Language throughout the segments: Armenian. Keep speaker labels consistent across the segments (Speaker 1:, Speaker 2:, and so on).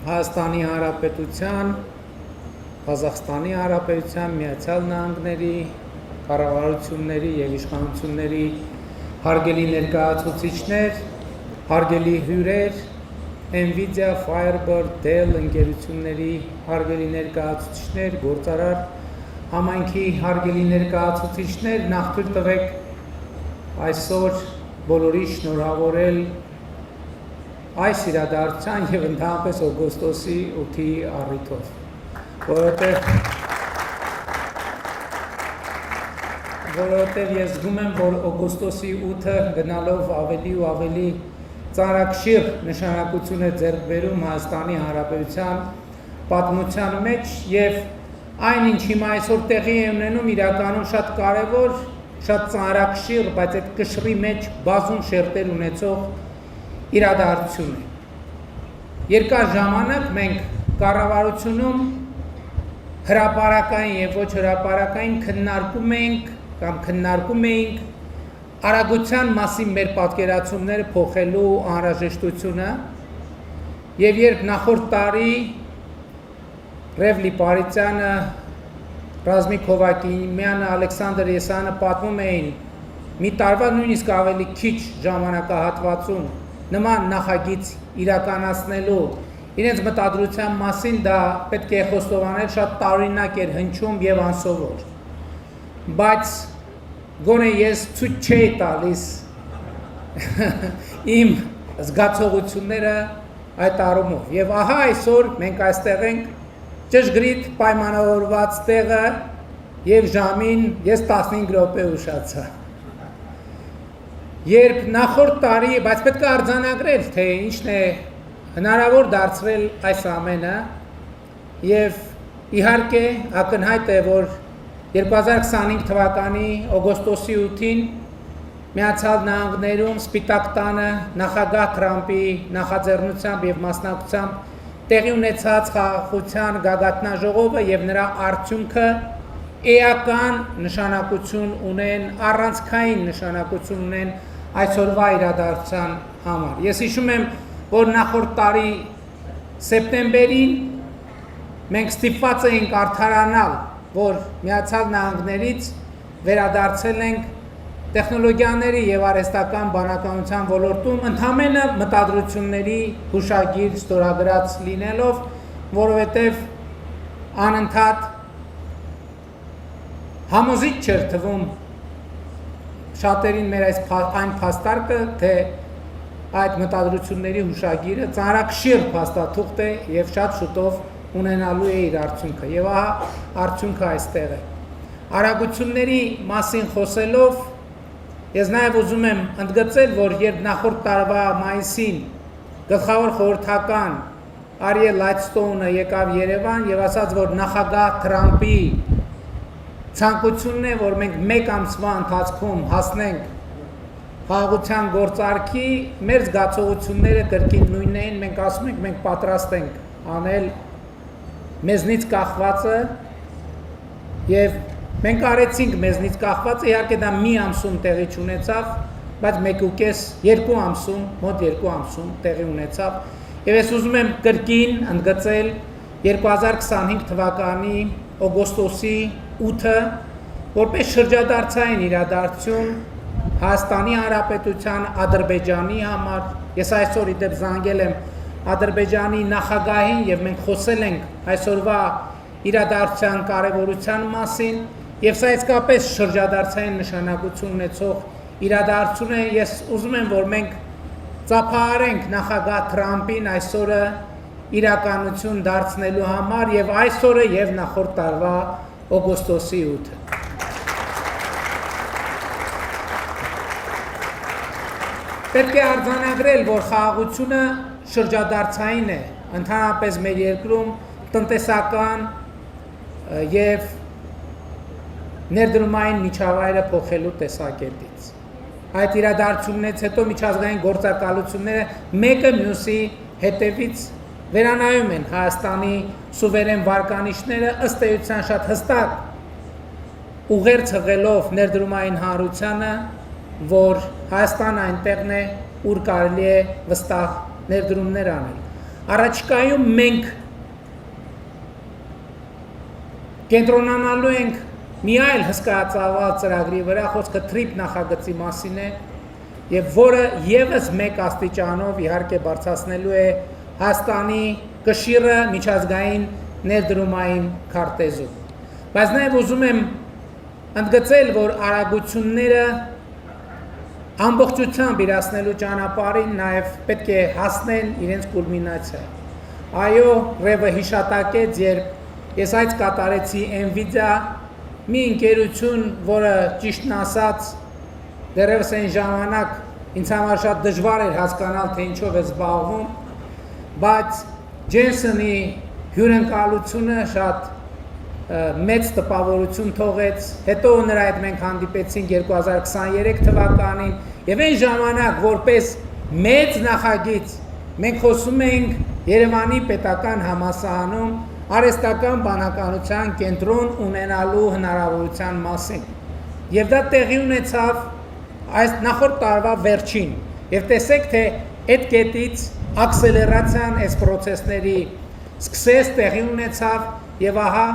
Speaker 1: Հայաստանի Հանրապետության, Ղազախստանի Հանրապետության, Միացյալ Նահանգների, կառավարությունների եւ իշխանությունների հարգելի ներկայացուցիչներ, հարգելի հյուրեր, Nvidia, Firebird, Dell ընկերությունների հարգելի ներկայացուցիչներ, գործարար համայնքի հարգելի ներկայացուցիչներ, նախ թույլ տվեք այսօր բոլորի շնորհավորել այս իրադարձության եւ ընդհանրապես օգոստոսի 8-ի առիթով, որովհետեւ ես զգում եմ, որ օգոստոսի 8-ը գնալով ավելի ու ավելի ծանրակշիռ նշանակություն է ձեռք բերում Հայաստանի Հանրապետության պատմության մեջ եւ այն ինչ հիմա այսօր տեղի է ունենում իրականում շատ կարեւոր, շատ ծանրակշիռ, բայց այդ կշռի մեջ բազում շերտեր ունեցող իրադարձություն է։ Երկար ժամանակ մենք կառավարությունում հրապարակային եւ ոչ հրապարակային քննարկում էինք արագության մասին մեր պատկերացումները փոխելու անհրաժեշտությունը եւ երբ նախորդ տարի Ռևլի Պարիցյանը, Ռազմիկ Հովակիմյանը, Ալեքսանդր Եսյանը պատմում էին մի տարվա նույնիսկ ավելի քիչ ժամանակահատվածում նման նախագիծ իրականացնելու իրենց մտադրության մասին, դա պետք է խոստովանել շատ տարօրինակ էր հնչում եւ անսովոր, բայց գոնե ես ցույց չէի տալիս իմ զգացողությունները այդ առումով եւ ահա այսօր մենք այստեղ ենք ճշգրիտ պայմանավորված տեղը եւ ժամին ես 15 րոպե ուշացա երբ նախորդ տարի, բայց պետք է արձանագրել, թե ինչն է հնարավոր դարձրել այս ամենը եւ իհարկե ակնհայտ է, որ 2025 թվականի օգոստոսի 8-ին Միացյալ Նահանգներում Սպիտակ տանը նախագահ Թրամփի նախաձեռնությամբ եւ մասնակցությամբ տեղի ունեցած խաղաղության գագաթնաժողովը եւ նրա արդյունքը էական նշանակություն ունեն, առանցքային նշանակություն ունեն այսօրվա իրադարձության համար։ Ես հիշում եմ, որ նախորդ տարի սեպտեմբերին մենք ստիպված էինք արդարանալ, որ Միացյալ Նահանգներից վերադարձել ենք տեխնոլոգիաների եւ արհեստական բանականության ոլորտում ընդհանրապես մտադրությունների հուշագիր ստորագրած լինելով, որովհետեւ անընդհատ համոզիչ չէր թվում շատերին մեր այն փաստարկը, թե այդ մտադրությունների հուշագիրը ծանրակշիռ փաստաթուղթ է եւ շատ շուտով ունենալու է իր արդյունքը եւ ահա արդյունքը այստեղ է։ Արագությունների մասին խոսելով ես նաեւ ուզում եմ ընդգծել, որ երբ նախորդ տարվա մայիսին գլխավոր խորհրդական Արիել Լայթստոունը եկավ Երևան եւ ասաց, որ նախագահ Թրամփի ցանկությունն է, որ մենք մեկ ամսվա ընթացքում հասնենք խաղաղության գործարքի, մեր զգացողությունները կրկին նույնն էին, մենք ասում ենք, մենք պատրաստ ենք անել մեզնից կախվածը եւ մենք արեցինք մեզնից կախվածը, իհարկե դա մի ամսում տեղի չունեցավ, բայց 1.5-2 ամսում, մոտ 2 ամսում տեղի ունեցավ եւ ես ուզում եմ կրկին ընդգծել 2025 թվականի օգոստոսի 8-ը որպես շրջադարձային իրադարձություն Հայաստանի Հանրապետության, Ադրբեջանի համար, ես այսօր իդեպ զանգել եմ Ադրբեջանի նախագահին եւ մենք խոսել ենք այսօրվա իրադարձության կարեւորության մասին եւ սա իսկապես շրջադարձային նշանակություն ունեցող իրադարձություն է, ես ուզում եմ, որ մենք ծափահարենք նախագահ Թրամփին այսօրը իրականություն դարձնելու համար եւ այսօրը եւ նախորդ տարվա օգոստոսի 8-ը։ Պետք է արձանագրել, որ խաղաղությունը շրջադարձային է, ընդհանրապես մեր երկրում տնտեսական եւ ներդրումային միջավայրը փոխելու տեսակետից։ Այդ իրադարձությունից հետո միջազգային գործակալությունները մեկը մյուսի հետևից վերանայում են Հայաստանի սուվերեն վարկանիշները ըստ էության շատ հստակ ուղերձ հղելով ներդրումային հանրությանը, որ Հայաստանը այնտեղն է, ուր կարելի է վստահ ներդրումներ անել։ առաջիկայում մենք կենտրոնանալու ենք մի այլ հսկայածավալ ծրագրի վրա, խոսքը TRIP նախագծի մասին է, եւ որը եւս մեկ աստիճանով իհարկե բարձրացնելու է Հայաստանի կշիռը միջազգային ներդրումային քարտեզում։ Բայց նաեւ ուզում եմ ընդգծել, որ արագությունները ամբողջությամբ իրացնելու ճանապարհին նաեւ պետք է հասնեն իրենց կուլմինացիա։ Այո, Ռևը հիշատակեց, երբ ես այդ կատարեցի Nvidia մի ընկերություն, որը ճիշտն ասած դեռևս այն ժամանակ ինձ համար շատ դժվար էր հասկանալ, թե ինչով է զբաղվում, բայց Ջենսոնի հյուրընկալությունը շատ մեծ տպավորություն թողեց, հետո նրա հետ մենք հանդիպեցինք 2023 թվականին, եւ այն ժամանակ որպես մեծ նախագիծ մենք խոսում էինք Երևանի պետական համալսարանում արհեստական բանականության կենտրոն ունենալու հնարավորության մասին։ Եվ դա տեղի ունեցավ այս նախորդ տարվա վերջին։ Եվ տեսեք, թե այդ կետից ակսելերացիան այս պրոցեսների սկսեց, տեղի ունեցավ, եւ ահա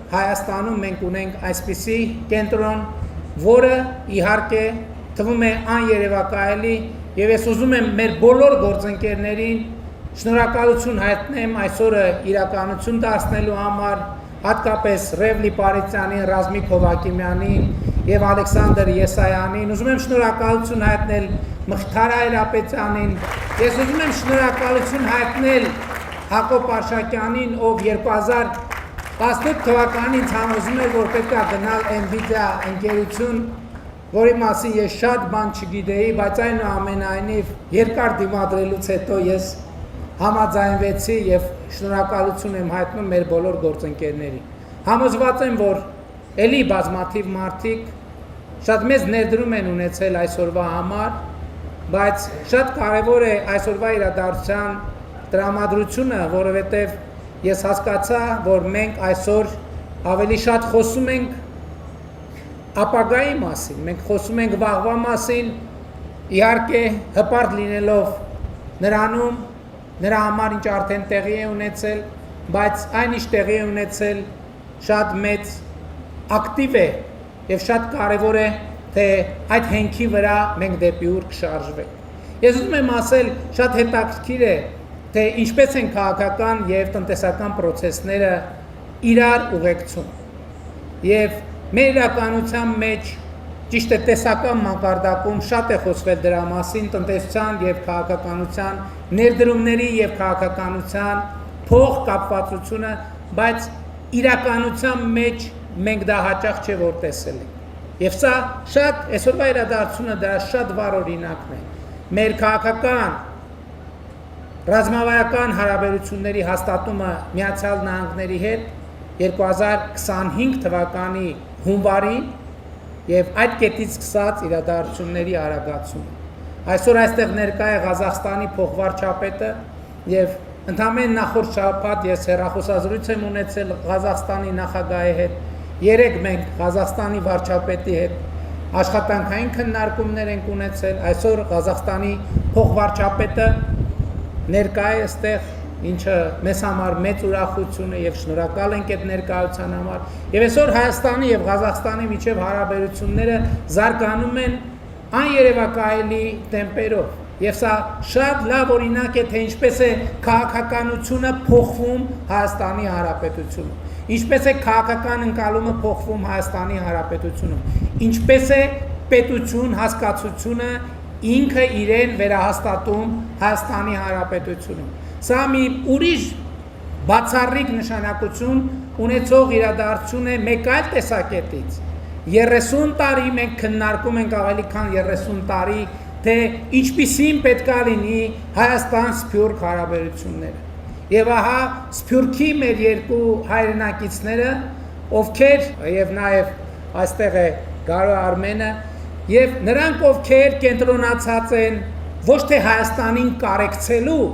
Speaker 1: Հայաստանում մենք ունենք այսպիսի կենտրոն, որը իհարկե թվում է աներևակայելի, եւ ես ուզում եմ մեր բոլոր գործընկերներին շնորհակալություն հայտնեմ այսօրը իրականություն դարձնելու համար, հատկապես Ռև Լիպարիցյանին, Ռազմիկ Հովակիմյանին եւ Ալեքսանդր Եսայանին, ուզում եմ շնորհակալություն հայտնել Մխիթար Հայրապետյանին, ես ուզում եմ շնորհակալություն հայտնել Հակոբ Արշակյանին, ով 2018 թվականին համոզում էր, որ պետք է գնալ Nvidia ընկերություն, որի մասին ես շատ բան չգիտեի, բայց այնուամենայնիվ երկար դիմադրելուց հետո ես համաձայնվեցի եւ շնորհակալություն եմ հայտնում մեր բոլոր գործընկերներին։ Համոզված եմ, որ ելի բազմաթիվ մարդիկ շատ մեծ ներդրում են ունեցել այսօրվա համար, բայց շատ կարևոր է այսօրվա իրադարձության տրամադրությունը, որովհետեւ ես հասկացա, որ մենք այսօր ավելի շատ խոսում ենք ապագայի մասին, մենք խոսում ենք վաղվա մասին, իհարկե հպարտ լինելով նրանում նրա համար ինչ արդեն տեղի է ունեցել, բայց այն ինչ տեղի է ունեցել շատ մեծ ակտիվ է եւ շատ կարեւոր է, թե այդ հենքի վրա մենք դեպի ուր կշարժվենք։ Ես ուզում եմ ասել, շատ հետաքրքիր է, թե ինչպես են քաղաքական եւ տնտեսական process-ները իրար ուղեկցում։ Եվ մեր իրականության մեջ ճիշտ է տեսական մակարդակում շատ է խոսվել դրա մասին, տնտեսության եւ քաղաքականության ներդրումների եւ քաղաքականության փող կապվածությունը, բայց իրականության մեջ մենք դա հաճախ չէ որ տեսել ենք։ Եվ սա շատ այսօրվա իրադարձությունը դրա շատ վառ օրինակն է։ Մեր քաղաքական ռազմավարական հարաբերությունների հաստատումը Միացյալ Նահանգների հետ 2025 թվականի հունվարին եւ այդ կետից սկսած իրադարձությունների արագացումը։ Այսօր այստեղ ներկա է Ղազախստանի փոխվարչապետը եւ ընդհանրեն նախորդ շաբաթ ես հեռախոսազրույց եմ ունեցել Ղազախստանի նախագահի հետ։ Երեք մենք Ղազախստանի վարչապետի հետ աշխատանքային քննարկումներ ենք ունեցել։ Այսօր Ղազախստանի փոխվարչապետը ներկա է այստեղ, ինչը մեզ համար մեծ ուրախություն է եւ շնորհակալ ենք այդ ներկայության համար։ Եվ այսօր Հայաստանի եւ Ղազախստանի միջև հարաբերությունները զարգանում են աներևակայելի տեմպերով։ Եվ սա շատ լավ օրինակ է, թե ինչպես է քաղաքականությունը փոխվում Հայաստանի Հանրապետությունում, ինչպես է քաղաքական ընկալումը փոխվում Հայաստանի Հանրապետությունում, ինչպես է պետություն հասկացությունը ինքը իրեն վերահաստատում Հայաստանի Հանրապետությունում։ Սա մի ուրիշ բացառիկ նշանակություն ունեցող իրադարձություն է մեկ այլ տեսակետից։ 30 տարի մենք քննարկում ենք, ավելի քան 30 տարի, թե ինչպիսին պետք է լինի Հայաստան-Սփյուռք հարաբերությունները։ Եվ ահա Սփյուռքի մեր երկու հայրենակիցները, ովքեր եւ նաեւ այստեղ է Գարո Արմենը, եւ նրանք ովքեր կենտրոնացած են ոչ թե Հայաստանին կարեկցելու,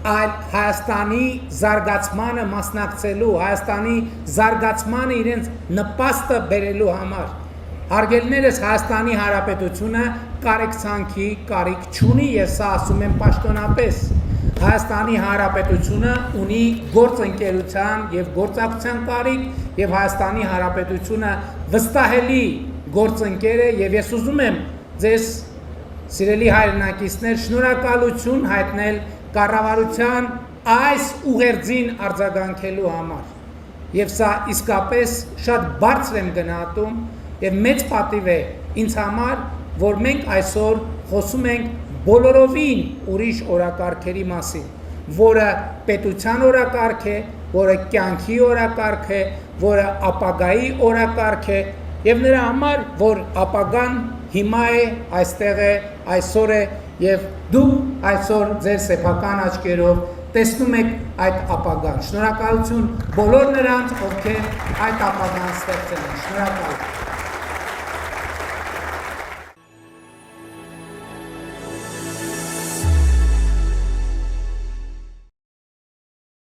Speaker 1: այլ Հայաստանի զարգացմանը մասնակցելու, Հայաստանի զարգացմանը իրենց նպաստը բերելու համար։ Հարգելիներս, Հայաստանի Հանրապետությունը կարեկցանքի կարիք չունի, ես սա ասում եմ պաշտոնապես։ Հայաստանի Հանրապետությունը ունի գործընկերության եւ գործակցության կարիք եւ Հայաստանի Հանրապետությունը վստահելի գործընկեր է եւ ես ուզում եմ ձեզ սիրելի հայրենակիցներ շնորհակալություն հայտնել կառավարության այս ուղերձին արձագանքելու համար եւ սա իսկապես շատ բարձր եմ գնահատում եւ մեծ պատիվ է ինձ համար որ մենք այսօր խոսում ենք բոլորովին ուրիշ օրակարգերի մասին, որը պետության օրակարգ է, որը կյանքի օրակարգ է, որը ապագայի օրակարգ է, եւ նրա համար, որ ապագան հիմա է, այստեղ է, այսօր է, եւ դու այսօր ձեր սեփական աչքերով տեսնում եք այդ ապագան։ Շնորհակալություն բոլոր նրանց, ովքեր այդ ապագան ստեղծել են։ Շնորհակալ